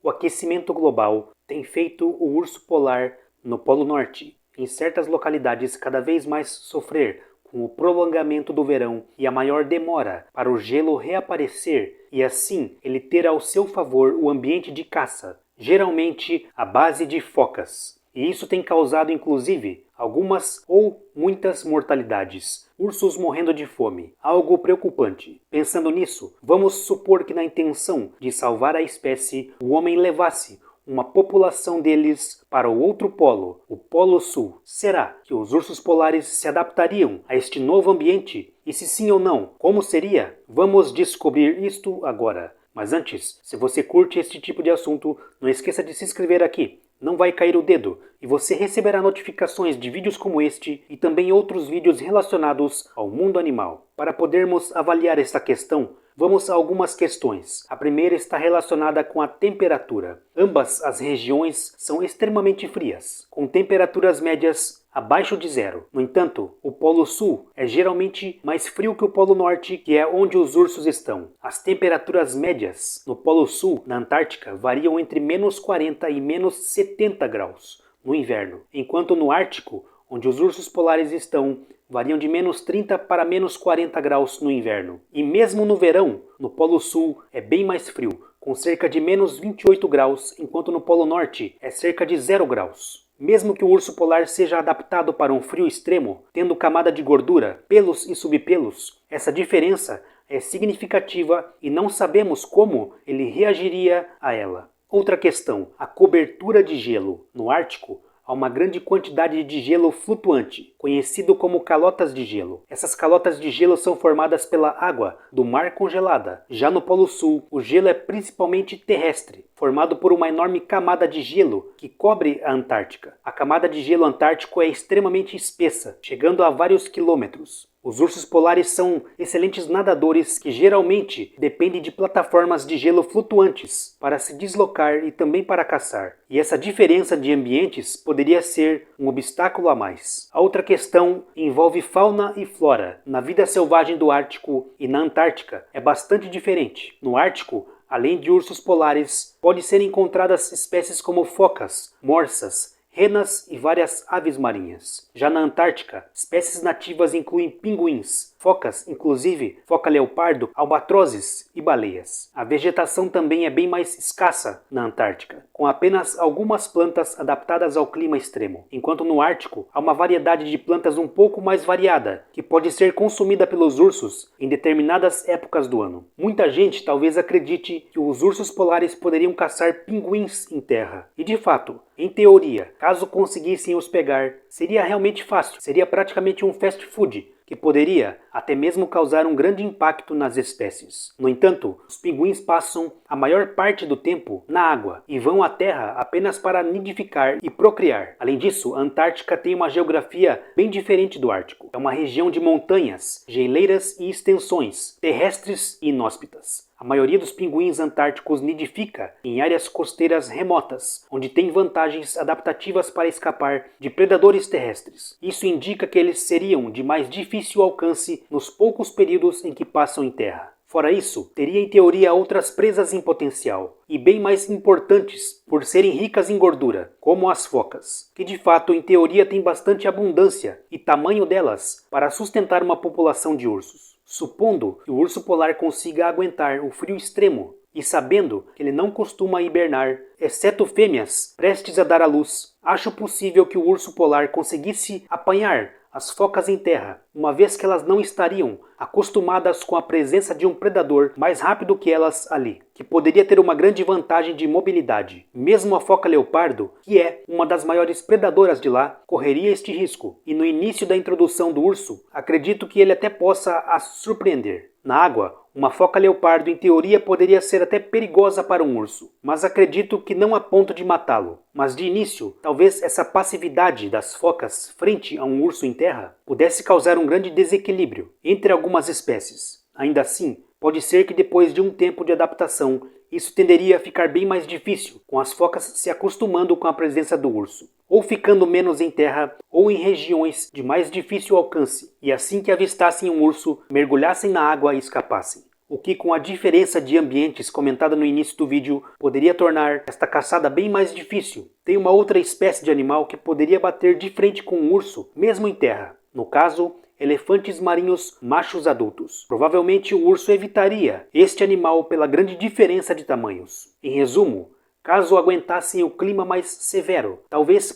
O aquecimento global tem feito o urso polar no Polo Norte, em certas localidades, cada vez mais sofrer com o prolongamento do verão e a maior demora para o gelo reaparecer e assim ele ter ao seu favor o ambiente de caça, geralmente à base de focas. E isso tem causado inclusive algumas ou muitas mortalidades, ursos morrendo de fome, algo preocupante. Pensando nisso, vamos supor que na intenção de salvar a espécie, o homem levasse uma população deles para o outro polo, o Polo Sul. Será que os ursos polares se adaptariam a este novo ambiente? E se sim ou não, como seria? Vamos descobrir isto agora. Mas antes, se você curte este tipo de assunto, não esqueça de se inscrever aqui. Não vai cair o dedo e você receberá notificações de vídeos como este e também outros vídeos relacionados ao mundo animal. Para podermos avaliar esta questão, vamos a algumas questões. A primeira está relacionada com a temperatura. Ambas as regiões são extremamente frias, com temperaturas médias abaixo de zero. No entanto, o Polo Sul é geralmente mais frio que o Polo Norte, que é onde os ursos estão. As temperaturas médias no Polo Sul, na Antártica, variam entre menos 40 e menos 70 graus no inverno, enquanto no Ártico, onde os ursos polares estão, variam de menos 30 para menos 40 graus no inverno. E mesmo no verão, no Polo Sul é bem mais frio, com cerca de menos 28 graus, enquanto no Polo Norte é cerca de 0 graus. Mesmo que o urso polar seja adaptado para um frio extremo, tendo camada de gordura, pelos e subpelos, essa diferença é significativa e não sabemos como ele reagiria a ela. Outra questão, a cobertura de gelo. No Ártico, há uma grande quantidade de gelo flutuante, conhecido como calotas de gelo. Essas calotas de gelo são formadas pela água do mar congelada. Já no Polo Sul, o gelo é principalmente terrestre, formado por uma enorme camada de gelo que cobre a Antártica. A camada de gelo antártico é extremamente espessa, chegando a vários quilômetros. Os ursos polares são excelentes nadadores que geralmente dependem de plataformas de gelo flutuantes para se deslocar e também para caçar. E essa diferença de ambientes poderia ser um obstáculo a mais. A outra questão envolve fauna e flora. Na vida selvagem do Ártico e na Antártica é bastante diferente. No Ártico, além de ursos polares, pode ser encontradas espécies como focas, morsas, renas e várias aves marinhas. Já na Antártica, espécies nativas incluem pinguins, focas, inclusive foca leopardo, albatrozes e baleias. A vegetação também é bem mais escassa na Antártica, com apenas algumas plantas adaptadas ao clima extremo, enquanto no Ártico há uma variedade de plantas um pouco mais variada, que pode ser consumida pelos ursos em determinadas épocas do ano. Muita gente talvez acredite que os ursos polares poderiam caçar pinguins em terra, e de fato, em teoria, caso conseguissem os pegar, seria realmente fácil, seria praticamente um fast food, que poderia até mesmo causar um grande impacto nas espécies. No entanto, os pinguins passam a maior parte do tempo na água e vão à terra apenas para nidificar e procriar. Além disso, a Antártica tem uma geografia bem diferente do Ártico. É uma região de montanhas, geleiras e extensões, terrestres e inóspitas. A maioria dos pinguins antárticos nidifica em áreas costeiras remotas, onde tem vantagens adaptativas para escapar de predadores terrestres. Isso indica que eles seriam de mais difícil alcance nos poucos períodos em que passam em terra. Fora isso, teria em teoria outras presas em potencial, e bem mais importantes por serem ricas em gordura, como as focas, que de fato em teoria tem bastante abundância e tamanho delas para sustentar uma população de ursos. Supondo que o urso polar consiga aguentar o frio extremo e sabendo que ele não costuma hibernar, exceto fêmeas prestes a dar à luz, acho possível que o urso polar conseguisse apanhar as focas em terra, uma vez que elas não estariam acostumadas com a presença de um predador mais rápido que elas ali, que poderia ter uma grande vantagem de mobilidade. Mesmo a foca leopardo, que é uma das maiores predadoras de lá, correria este risco, e no início da introdução do urso, acredito que ele até possa as surpreender. Na água, uma foca leopardo em teoria poderia ser até perigosa para um urso, mas acredito que não a ponto de matá-lo. Mas de início, talvez essa passividade das focas frente a um urso em terra pudesse causar um grande desequilíbrio entre algumas espécies. Ainda assim, pode ser que depois de um tempo de adaptação, isso tenderia a ficar bem mais difícil, com as focas se acostumando com a presença do urso, ou ficando menos em terra ou em regiões de mais difícil alcance, e assim que avistassem um urso, mergulhassem na água e escapassem. o que, com a diferença de ambientes comentada no início do vídeo, poderia tornar esta caçada bem mais difícil. Tem uma outra espécie de animal que poderia bater de frente com um urso, mesmo em terra. No caso, elefantes marinhos machos adultos. Provavelmente o urso evitaria este animal pela grande diferença de tamanhos. Em resumo, caso aguentassem o clima mais severo,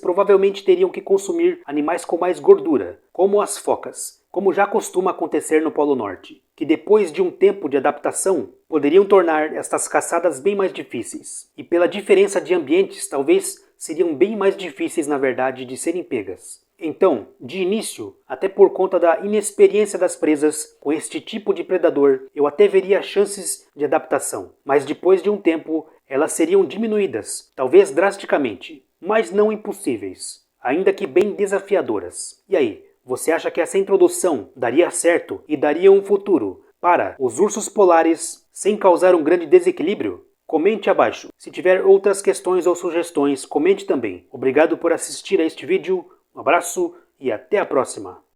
provavelmente teriam que consumir animais com mais gordura, como as focas, como já costuma acontecer no Polo Norte, que depois de um tempo de adaptação, poderiam tornar estas caçadas bem mais difíceis. E pela diferença de ambientes, talvez seriam bem mais difíceis na verdade de serem pegas. Então, de início, até por conta da inexperiência das presas com este tipo de predador, eu até veria chances de adaptação, mas depois de um tempo, elas seriam diminuídas, talvez drasticamente, mas não impossíveis, ainda que bem desafiadoras. E aí, você acha que essa introdução daria certo e daria um futuro para os ursos polares sem causar um grande desequilíbrio? Comente abaixo. Se tiver outras questões ou sugestões, comente também. Obrigado por assistir a este vídeo, um abraço e até a próxima!